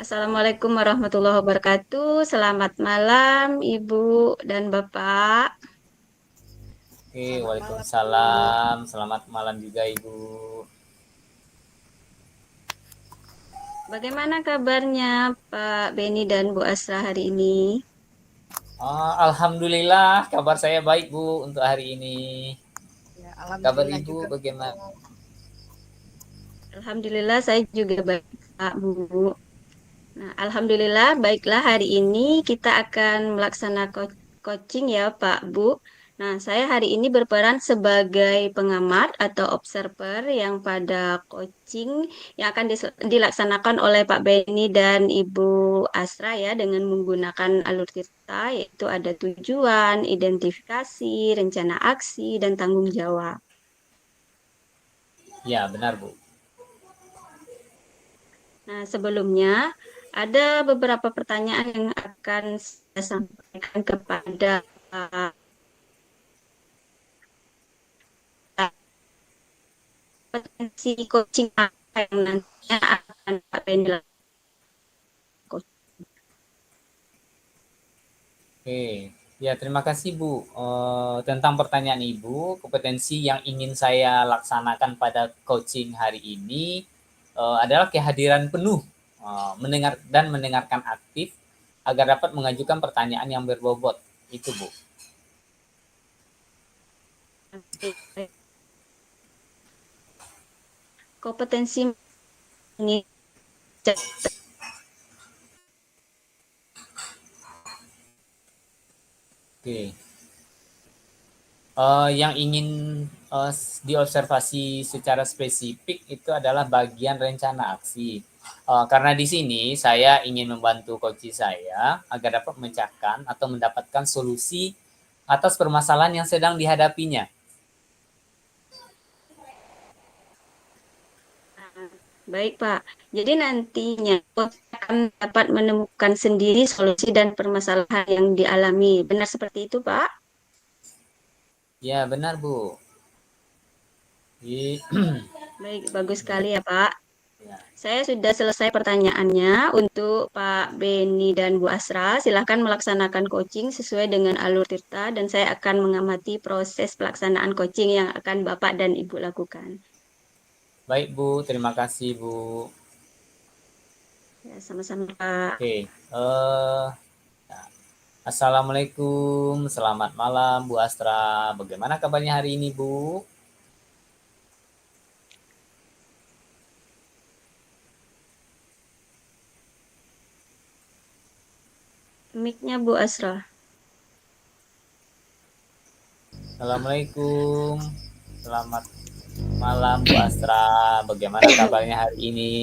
Assalamualaikum warahmatullahi wabarakatuh. Selamat malam, Ibu dan Bapak. Oke, Selamat malam, Bu. Waalaikumsalam. Selamat malam juga, Ibu. Bagaimana kabarnya Pak Beni dan Bu Asra hari ini? Alhamdulillah, kabar saya baik, Bu, untuk hari ini. Ya, Kabar alhamdulillah Ibu juga, bagaimana? Bu. Alhamdulillah saya juga baik, Pak Bu. Nah, Alhamdulillah baiklah hari ini kita akan melaksanakan coaching ya Pak Bu. Nah, saya hari ini berperan sebagai pengamat atau observer yang pada coaching yang akan dilaksanakan oleh Pak Beni dan Ibu Asra ya dengan menggunakan alur tirta yaitu ada tujuan, identifikasi, rencana aksi, dan tanggung jawab. Ya, benar, Bu. Nah, sebelumnya ada beberapa pertanyaan yang akan saya sampaikan kepada potensi coaching apa yang nantinya akan Pak Ben lakukan. Oke. Ya, terima kasih, Bu. Tentang pertanyaan Ibu, kompetensi yang ingin saya laksanakan pada coaching hari ini adalah kehadiran penuh, mendengar dan mendengarkan aktif agar dapat mengajukan pertanyaan yang berbobot. Itu, Bu. Kompetensi ini Oke. Yang ingin diobservasi secara spesifik itu adalah bagian rencana aksi. Karena di sini saya ingin membantu coach saya agar dapat memecahkan atau mendapatkan solusi atas permasalahan yang sedang dihadapinya. baik Pak. Jadi nantinya coach akan dapat menemukan sendiri solusi dan permasalahan yang dialami. Benar seperti itu Pak? Ya, benar, Bu. Baik, bagus sekali ya Pak. Ya. Saya sudah selesai pertanyaannya untuk Pak Beni dan Bu Asra. Silahkan melaksanakan coaching sesuai dengan alur tirta dan saya akan mengamati proses pelaksanaan coaching yang akan Bapak dan Ibu lakukan. Baik, Bu. Terima kasih, Bu. Ya, sama-sama Pak. Oke. Assalamualaikum. Selamat malam, Bu Astra. Bagaimana kabarnya hari ini, Bu? Mic-nya Bu Asra. Assalamualaikum. Selamat malam, Bu Astra. Bagaimana kabarnya hari ini?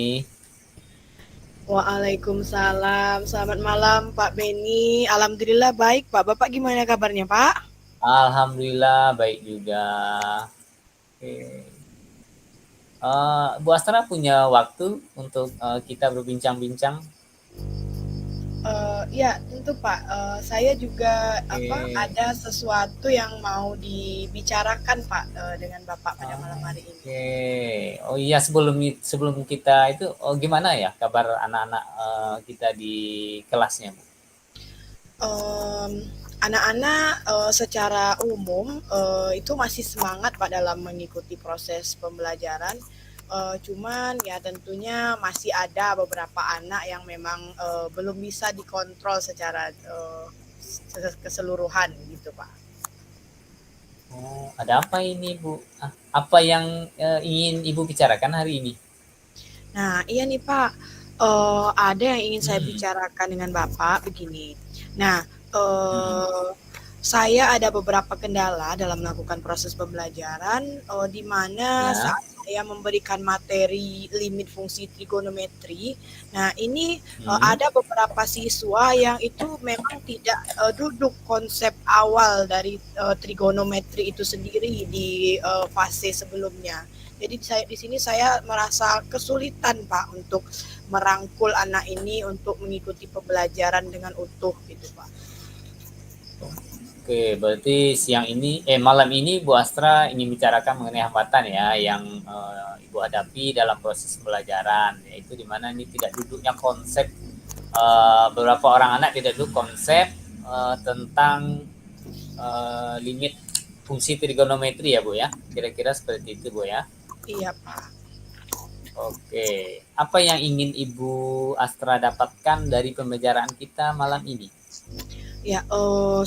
Waalaikumsalam. Selamat malam, Pak Beni. Alhamdulillah baik, Pak. Bapak gimana kabarnya, Pak? Alhamdulillah baik juga. Oke. Bu Astra punya waktu untuk kita berbincang-bincang? Ya, tentu Pak. Saya juga Oke. ada sesuatu yang mau dibicarakan Pak dengan Bapak pada malam hari ini. Oke. Oh iya, sebelum kita itu, gimana ya kabar anak-anak kita di kelasnya, Bu? Anak-anak secara umum itu masih semangat Pak dalam mengikuti proses pembelajaran. Cuman ya tentunya masih ada beberapa anak yang memang belum bisa dikontrol secara keseluruhan gitu Pak. Oh, ada apa ini, Bu? Apa yang ingin Ibu bicarakan hari ini? Nah iya nih Pak, ada yang ingin saya bicarakan dengan Bapak begini. Nah, saya ada beberapa kendala dalam melakukan proses pembelajaran, di mana Ya. saat saya memberikan materi limit fungsi trigonometri, nah ini ada beberapa siswa yang itu memang tidak duduk konsep awal dari trigonometri itu sendiri di fase sebelumnya. Jadi di sini saya merasa kesulitan Pak untuk merangkul anak ini untuk mengikuti pembelajaran dengan utuh gitu Pak. Oke, berarti malam ini Bu Astra ingin bicarakan mengenai hambatan ya yang Ibu hadapi dalam proses pembelajaran, yaitu di mana ini tidak duduknya konsep beberapa orang anak tidak tahu konsep tentang limit fungsi trigonometri ya Bu ya. Kira-kira seperti itu Bu ya. Iya Pak. Oke, apa yang ingin Ibu Astra dapatkan dari pembicaraan kita malam ini? Ya,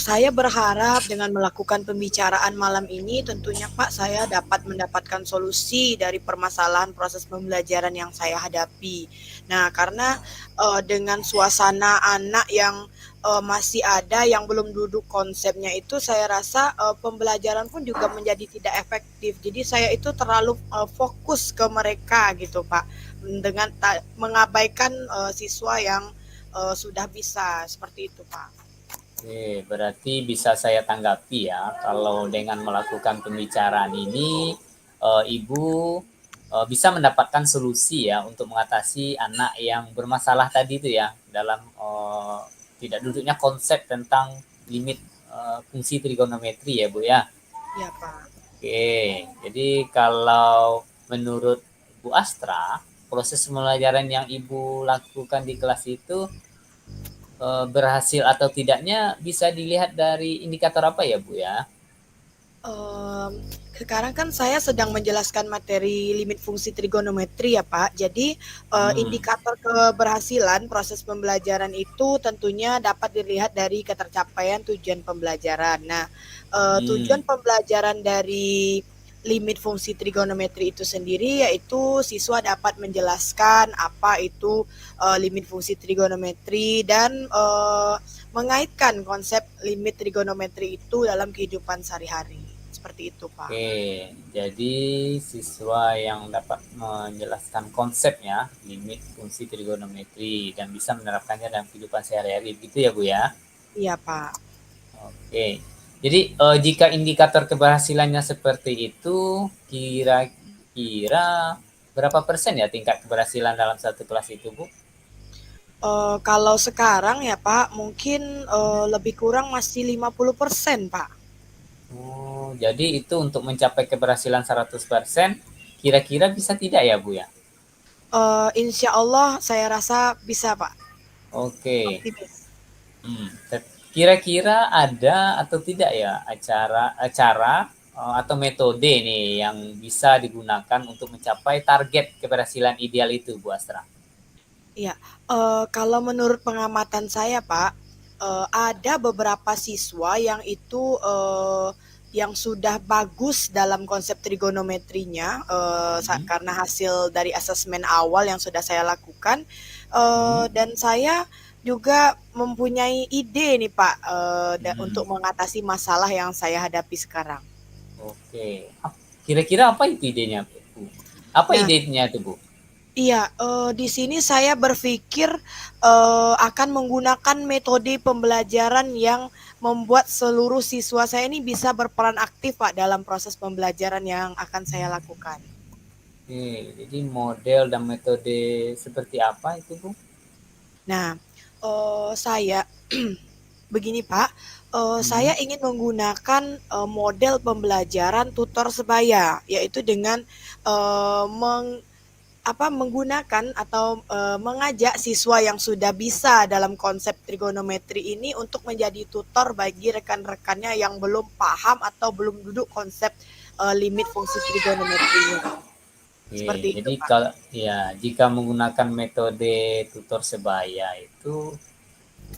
saya berharap dengan melakukan pembicaraan malam ini tentunya Pak, saya dapat mendapatkan solusi dari permasalahan proses pembelajaran yang saya hadapi. Nah, karena dengan suasana anak yang masih ada yang belum duduk konsepnya itu, saya rasa pembelajaran pun juga menjadi tidak efektif. Jadi saya itu terlalu fokus ke mereka gitu Pak, dengan mengabaikan siswa yang sudah bisa seperti itu Pak. Oke, berarti bisa saya tanggapi ya, kalau dengan melakukan pembicaraan ini, Ibu bisa mendapatkan solusi ya untuk mengatasi anak yang bermasalah tadi itu ya, dalam tidak duduknya konsep tentang limit fungsi trigonometri ya Bu ya. Ya Pak. Oke, jadi kalau menurut Bu Astra, proses pembelajaran yang Ibu lakukan di kelas itu berhasil atau tidaknya bisa dilihat dari indikator apa ya Bu ya? Sekarang kan saya sedang menjelaskan materi limit fungsi trigonometri ya Pak. Jadi indikator keberhasilan proses pembelajaran itu tentunya dapat dilihat dari ketercapaian tujuan pembelajaran. Nah, tujuan pembelajaran dari limit fungsi trigonometri itu sendiri yaitu siswa dapat menjelaskan apa itu limit fungsi trigonometri dan mengaitkan konsep limit trigonometri itu dalam kehidupan sehari-hari. Seperti itu, Pak. Oke, jadi siswa yang dapat menjelaskan konsepnya limit fungsi trigonometri dan bisa menerapkannya dalam kehidupan sehari-hari, gitu ya Bu ya? Iya, Pak. Oke, jadi jika indikator keberhasilannya seperti itu, kira-kira berapa persen ya tingkat keberhasilan dalam satu kelas itu Bu? Kalau sekarang ya Pak, mungkin lebih kurang masih 50%, Pak. Oh, jadi itu untuk mencapai keberhasilan 100%, kira-kira bisa tidak ya Bu ya? Insya Allah saya rasa bisa, Pak. Oke. Optimis. Kira-kira ada atau tidak ya acara atau metode nih yang bisa digunakan untuk mencapai target keberhasilan ideal itu Bu Astra? Iya, kalau menurut pengamatan saya, Pak, ada beberapa siswa yang itu yang sudah bagus dalam konsep trigonometrinya karena hasil dari asesmen awal yang sudah saya lakukan, dan saya juga mempunyai ide nih Pak untuk mengatasi masalah yang saya hadapi sekarang. Oke, kira-kira apa itu idenya Bu? Apa Nah, idenya itu Bu? iya, di sini saya berpikir akan menggunakan metode pembelajaran yang membuat seluruh siswa saya ini bisa berperan aktif Pak dalam proses pembelajaran yang akan saya lakukan. Oke, jadi model dan metode seperti apa itu Bu? Nah, saya begini Pak, saya ingin menggunakan model pembelajaran tutor sebaya, yaitu dengan menggunakan atau mengajak siswa yang sudah bisa dalam konsep trigonometri ini untuk menjadi tutor bagi rekan-rekannya yang belum paham atau belum duduk konsep limit fungsi trigonometrinya. Oke, Seperti itu, jadi Pak. kalau ya jika menggunakan metode tutor sebaya itu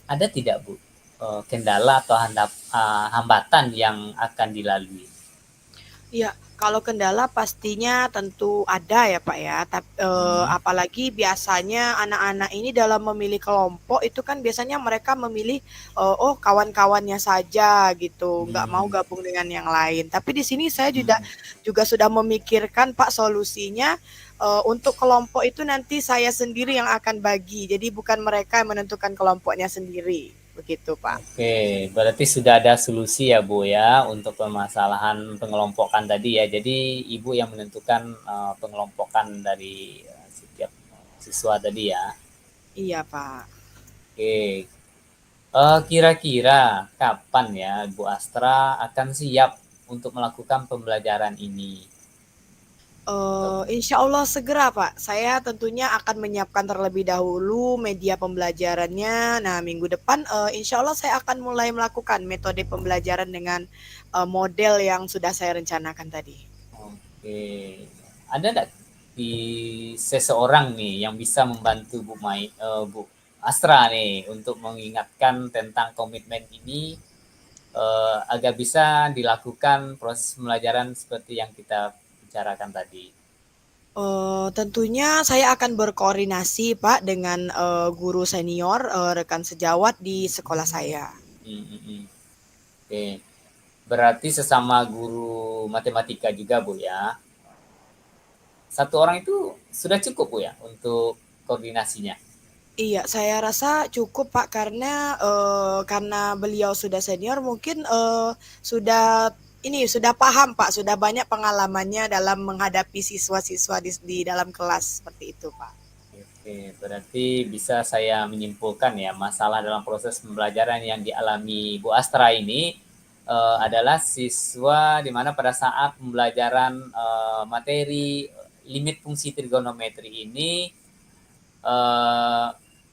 ada tidak Bu kendala atau hambatan yang akan dilalui? Iya, kalau kendala pastinya tentu ada ya Pak ya. Apalagi biasanya anak-anak ini dalam memilih kelompok itu kan biasanya mereka memilih oh kawan-kawannya saja gitu, nggak mau gabung dengan yang lain. Tapi di sini saya juga sudah memikirkan Pak solusinya untuk kelompok itu nanti saya sendiri yang akan bagi. Jadi bukan mereka yang menentukan kelompoknya sendiri. Begitu Pak. Oke, berarti sudah ada solusi ya Bu ya untuk permasalahan pengelompokan tadi ya. Jadi Ibu yang menentukan pengelompokan dari setiap siswa tadi ya. Iya Pak. Oke, kira-kira kapan ya Bu Astra akan siap untuk melakukan pembelajaran ini? Insya Allah segera, Pak. Saya tentunya akan menyiapkan terlebih dahulu media pembelajarannya. Nah, minggu depan, insya Allah saya akan mulai melakukan metode pembelajaran dengan model yang sudah saya rencanakan tadi. Oke, ada nggak di seseorang nih yang bisa membantu Bu Astra nih untuk mengingatkan tentang komitmen ini agar bisa dilakukan proses pembelajaran seperti yang kita bicarakan tadi? Tentunya saya akan berkoordinasi, Pak, dengan guru senior, rekan sejawat di sekolah saya. Hmm, hmm, hmm. Oke, berarti sesama guru matematika juga Bu ya. Satu orang itu sudah cukup Bu ya untuk koordinasinya. Iya, saya rasa cukup, Pak, karena beliau sudah senior mungkin, sudah paham, Pak, sudah banyak pengalamannya dalam menghadapi siswa-siswa di dalam kelas, seperti itu, Pak. Oke, berarti bisa saya menyimpulkan ya masalah dalam proses pembelajaran yang dialami Bu Astra ini adalah siswa di mana pada saat pembelajaran materi limit fungsi trigonometri ini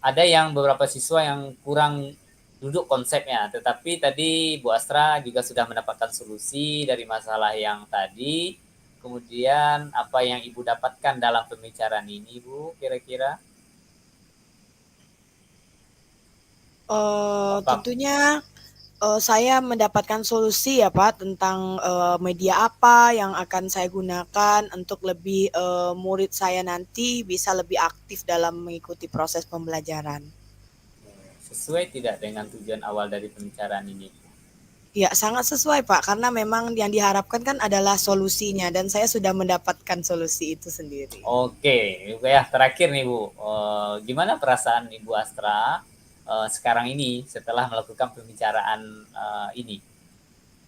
ada yang beberapa siswa yang kurang duduk konsepnya, tetapi tadi Bu Astra juga sudah mendapatkan solusi dari masalah yang tadi. Kemudian apa yang Ibu dapatkan dalam pembicaraan ini, Bu, kira-kira? Apa? Tentunya saya mendapatkan solusi ya, Pak, tentang media apa yang akan saya gunakan untuk lebih murid saya nanti bisa lebih aktif dalam mengikuti proses pembelajaran. Sesuai tidak dengan tujuan awal dari pembicaraan ini? Ya, sangat sesuai, Pak, karena memang yang diharapkan kan adalah solusinya dan saya sudah mendapatkan solusi itu sendiri. Oke, ya terakhir nih Bu, gimana perasaan Ibu Astra sekarang ini setelah melakukan pembicaraan ini?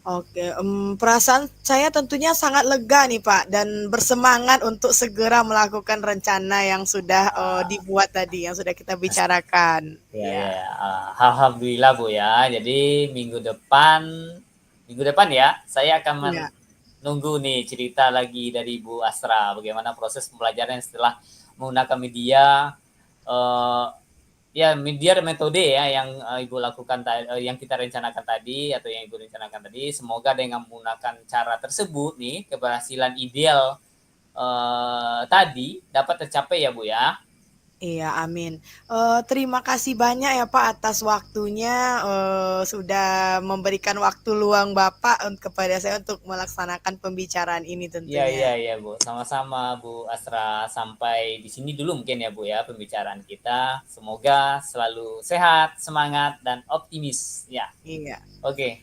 Oke, perasaan saya tentunya sangat lega nih, Pak, dan bersemangat untuk segera melakukan rencana yang sudah dibuat tadi, yang sudah kita bicarakan. Ya, Ya, ya, alhamdulillah Bu ya. Jadi minggu depan ya, saya akan ya. menunggu nih cerita lagi dari Bu Astra, bagaimana proses pembelajaran setelah menggunakan media, eh, ya media dan metode ya yang Ibu lakukan yang kita rencanakan tadi atau yang Ibu rencanakan tadi. Semoga dengan menggunakan cara tersebut nih keberhasilan ideal tadi dapat tercapai ya Bu ya. Iya, amin. Terima kasih banyak ya, Pak, atas waktunya, sudah memberikan waktu luang Bapak kepada saya untuk melaksanakan pembicaraan ini Iya, tentunya. iya, iya, Bu. Sama-sama, Bu Astra. Sampai di sini dulu mungkin ya, Bu ya, pembicaraan kita. Semoga selalu sehat, semangat, dan optimis. Ya, Iya. oke.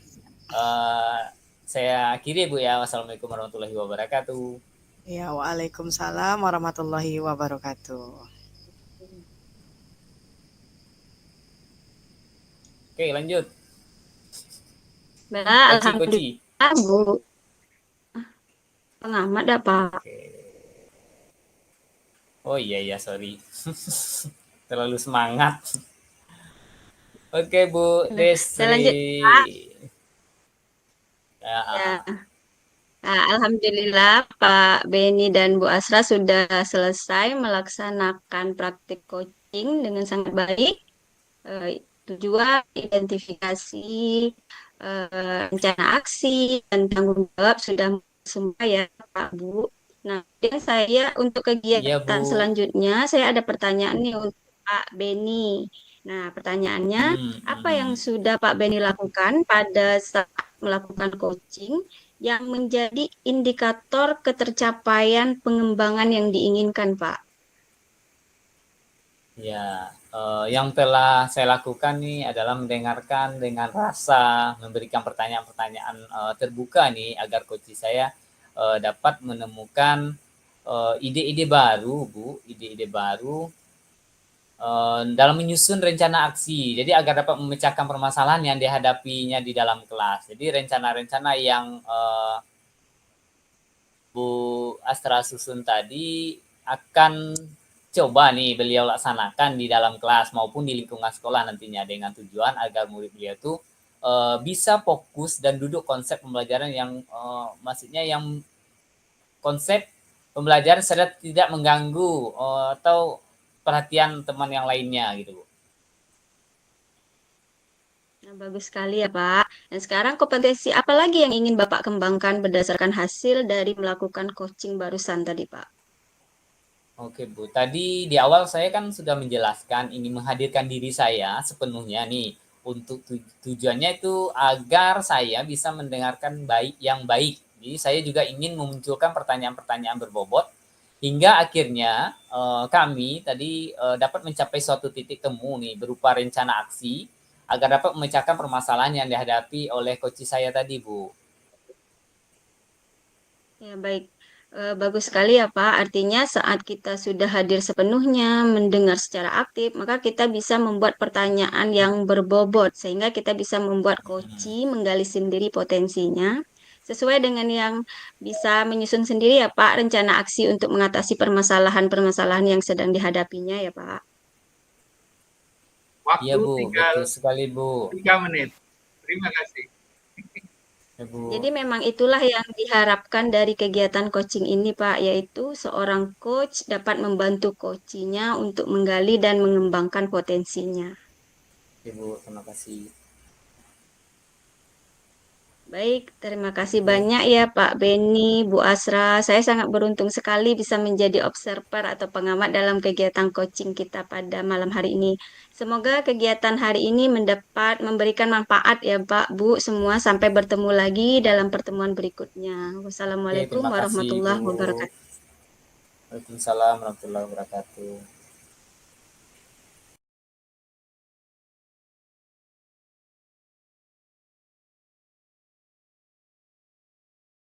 Uh, saya akhiri, Bu ya. Wassalamualaikum warahmatullahi wabarakatuh. Ya, waalaikumsalam warahmatullahi wabarakatuh. Oke, lanjut. Mbak, Koci. alhamdulillah Bu. Pengamat dah Pak. Oke. Oh iya, iya, sorry. Terlalu semangat. Oke, Bu Nah, saya Desri. lanjut Pak. Ya, Ya. Nah, alhamdulillah Pak Beni dan Bu Asra sudah selesai melaksanakan praktik coaching dengan sangat baik. Tujuan identifikasi rencana aksi dan tanggung jawab sudah semua ya Pak Bu. Nah, dan saya untuk iya, Bu. kegiatan selanjutnya saya ada pertanyaan nih untuk Pak Beni. Nah, pertanyaannya Hmm, apa hmm. yang sudah Pak Beni lakukan pada saat melakukan coaching yang menjadi indikator ketercapaian pengembangan yang diinginkan, Pak? Ya, yang telah saya lakukan nih adalah mendengarkan dengan rasa, memberikan pertanyaan-pertanyaan terbuka nih agar coach saya dapat menemukan ide-ide baru, Bu, ide-ide baru dalam menyusun rencana aksi. Jadi agar dapat memecahkan permasalahan yang dihadapinya di dalam kelas. Jadi rencana-rencana yang Bu Astra susun tadi akan coba nih beliau laksanakan di dalam kelas maupun di lingkungan sekolah nantinya dengan tujuan agar murid beliau itu bisa fokus dan duduk konsep pembelajaran yang maksudnya yang konsep pembelajaran sedang tidak mengganggu atau perhatian teman yang lainnya gitu Bu. Nah, bagus sekali ya Pak. Dan sekarang kompetensi apa lagi yang ingin Bapak kembangkan berdasarkan hasil dari melakukan coaching barusan tadi Pak? Oke Bu, tadi di awal saya kan sudah menjelaskan ingin menghadirkan diri saya sepenuhnya nih untuk tujuannya itu agar saya bisa mendengarkan yang baik. Jadi saya juga ingin memunculkan pertanyaan-pertanyaan berbobot hingga akhirnya kami tadi dapat mencapai suatu titik temu nih berupa rencana aksi agar dapat memecahkan permasalahan yang dihadapi oleh coach saya tadi Bu. Ya, baik. Bagus sekali ya, Pak. Artinya saat kita sudah hadir sepenuhnya, mendengar secara aktif, maka kita bisa membuat pertanyaan yang berbobot, sehingga kita bisa membuat koci menggali sendiri potensinya, sesuai dengan yang bisa menyusun sendiri ya, Pak, rencana aksi untuk mengatasi permasalahan-permasalahan yang sedang dihadapinya ya, Pak. Iya Waktu Bu, tinggal betul sekali Bu. 3 menit. Terima kasih. Ya Jadi Bu. memang itulah yang diharapkan dari kegiatan coaching ini, Pak, yaitu seorang coach dapat membantu coachinya untuk menggali dan mengembangkan potensinya. Ya Bu, terima kasih. Baik, terima kasih Oke. banyak ya Pak Beni, Bu Asra. Saya sangat beruntung sekali bisa menjadi observer atau pengamat dalam kegiatan coaching kita pada malam hari ini. Semoga kegiatan hari ini mendapat memberikan manfaat ya Pak, Bu, semua sampai bertemu lagi dalam pertemuan berikutnya. Oke, Wassalamualaikum terima kasih warahmatullahi Bu. wabarakatuh. Waalaikumsalam warahmatullahi wabarakatuh.